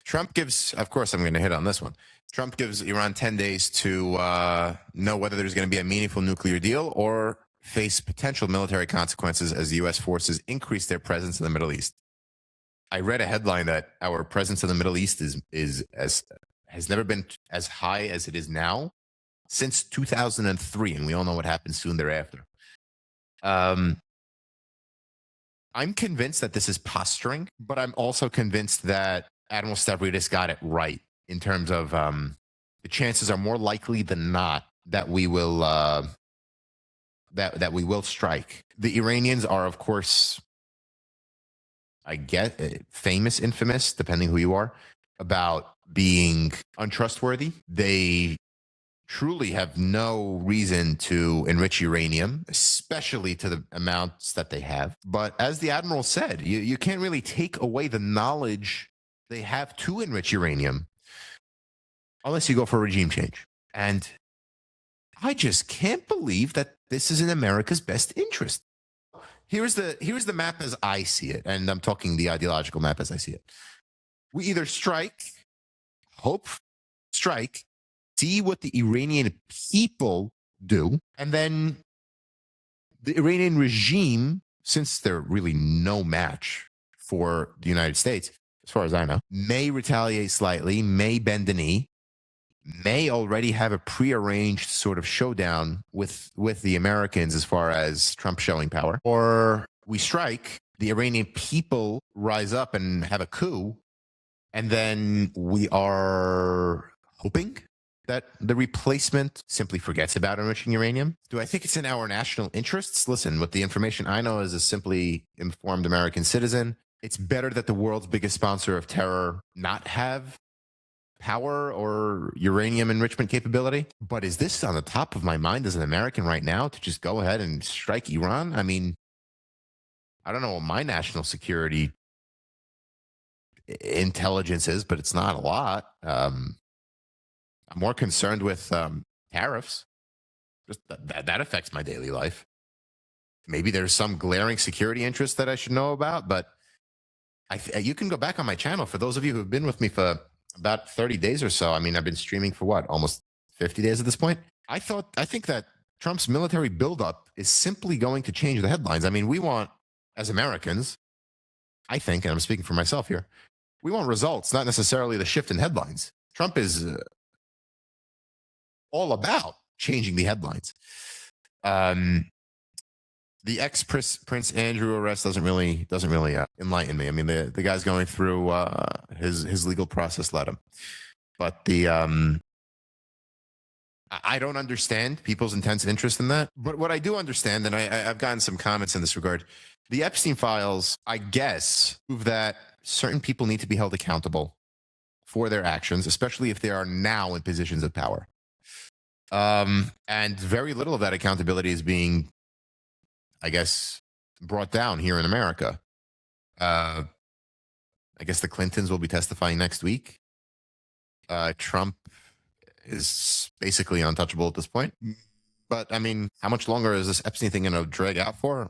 Trump gives, of course, I'm going to hit on this one. Trump gives Iran 10 days to know whether there's going to be a meaningful nuclear deal or face potential military consequences as the U.S. forces increase their presence in the Middle East. I read a headline that our presence in the Middle East has never been as high as it is now since 2003, and we all know what happened soon thereafter. I'm convinced that this is posturing, but I'm also convinced that Admiral Stavridis got it right in terms of the chances are more likely than not that we will that we will strike. The Iranians are, of course, I get famous, infamous, depending who you are, about being untrustworthy. They truly have no reason to enrich uranium, especially to the amounts that they have. But as the Admiral said, you can't really take away the knowledge they have to enrich uranium unless you go for regime change. And I just can't believe that this is in America's best interest. Here's the map as I see it, and I'm talking the ideological map as I see it. We either strike, see what the Iranian people do, and then the Iranian regime, since they're really no match for the United States, as far as I know, may retaliate slightly, may bend the knee, may already have a prearranged sort of showdown with the Americans as far as Trump showing power, or we strike, the Iranian people rise up and have a coup, and then we are hoping that the replacement simply forgets about enriching uranium. Do I think it's in our national interests? Listen, with the information I know as a simply informed American citizen, it's better that the world's biggest sponsor of terror not have power or uranium enrichment capability. But is this on the top of my mind as an American right now to just go ahead and strike Iran? I mean, I don't know what my national security intelligence is, but it's not a lot. I'm more concerned with tariffs. Just that affects my daily life. Maybe there's some glaring security interest that I should know about, but you can go back on my channel. For those of you who have been with me for about 30 days or so, I mean, I've been streaming for what, almost 50 days at this point. I think that Trump's military buildup is simply going to change the headlines. I mean, we want, as Americans, I think, and I'm speaking for myself here, we want results, not necessarily the shift in headlines. Trump is all about changing the headlines. The ex-Prince Andrew arrest doesn't really enlighten me. I mean, the guy's going through his legal process let him. But I don't understand people's intense interest in that. But what I do understand, and I've gotten some comments in this regard, the Epstein files, I guess, prove that certain people need to be held accountable for their actions, especially if they are now in positions of power. And very little of that accountability is being, I guess, brought down here in America. I guess the Clintons will be testifying next week. Trump is basically untouchable at this point. But I mean, how much longer is this Epstein thing going to drag out for?